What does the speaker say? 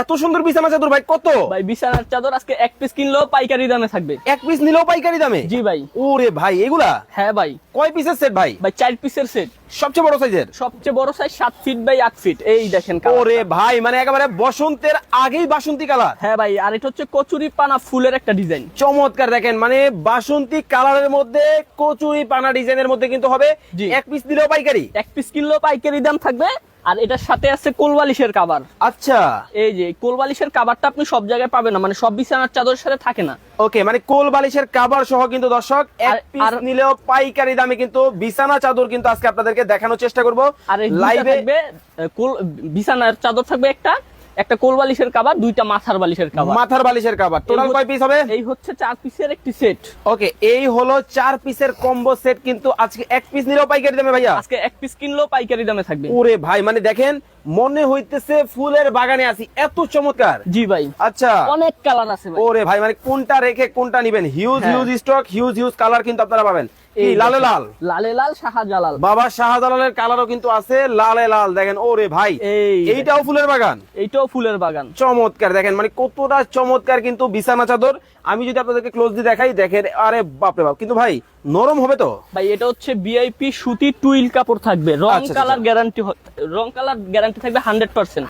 এত সুন্দর বিছানা চাদর ভাই কত? ভাই বিছানার চাদর আজকে এক পিস কিনলেও পাইকারি দামে থাকবে। এক পিস নিলেও পাইকারি দামে? জি ভাই। ওরে ভাই এগুলা হ্যাঁ ভাই। কয় পিসের সেট ভাই? ভাই 4 পিসের সেট। সবচেয়ে বড় সাইজের? সবচেয়ে বড় সাইজ 7 ফিট বাই 8 ফিট। এই দেখেন কালারটা। ওরে ভাই মানে একেবারে বসন্তের আগেই বাসন্তী কালার। হ্যাঁ ভাই, আর এটা হচ্ছে কচুরি পানা ফুলের একটা ডিজাইন। চমৎকার দেখেন, মানে বাসন্তী কালারের মধ্যে কচুরি পানা ডিজাইনের মধ্যে কিন্তু হবে। জি। এক পিস দিলেও পাইকারি? এক পিস কিনলেও পাইকারি দাম থাকবে। আর এটার সাথে আছে কোলবালিশের কভার। আচ্ছা এই যে কোলবালিশের কভারটা আপনি সব জায়গায় পাবেন না, মানে সব বিছানার চাদরের সাথে থাকে না। ওকে, মানে কোল বালিশের কাভার সহ কিন্তু দর্শক এক পিস আর- নিলেও পাইকারি দামে কিন্তু বিছানা চাদর কিন্তু আজকে আপনাদেরকে দেখানোর চেষ্টা করব আর এই দুইটা লাইভে। থাকবে বিছানার চাদর থাকবে একটা কোলবালিশের কভার, দুইটা মাথার বালিশের কভার। মাথার বালিশের কাভার টোটাল কয় পিস হবে? এই হচ্ছে 4 পিসের একটি সেট। ওকে, এই হলো 4 পিসের কম্বো সেট, কিন্তু আজকে এক পিস নিলেও পাইকারি দামে ভাইয়া? আজকে এক পিস কিনলেও পাইকারি দামে থাকবে। ওরে ভাই মানে দেখেন মনে হইতেছে ফুলের বাগানে আছি, এত চমৎকার। জি ভাই। আচ্ছা অনেক কালার আছে ভাই। ওরে ভাই মানে কোনটা রেখে কোনটা নিবেন, হিউজ হ্যাঁ। Huge stock, huge huge colour কিন্তু আপনারা পাবেন। এই এই লালে দেখেন। লাল, লালে লাল শাহজালাল। বাবা শাহজালালের কালারও কিন্তু আছে, লালে লাল দেখেন। ওরে ভাই এইটাও ফুলের বাগান? এইটাও ফুলের বাগান। চমৎকার দেখেন, মানে কতটা চমৎকার কিন্তু বিছানা চাদর। আমি যদি আপনাদেরকে ক্লোজলি দেখাই দেখেন, আরে বাপরে বাপ, কিন্তু ভাই নরম হবে তো? ভাই এটা হচ্ছে ভিআইপি সুতি টুইল কাপড় থাকবে, রং আচ্ছা, কালার গ্যারান্টি, রং কালার গ্যারান্টি থাকবে 100%।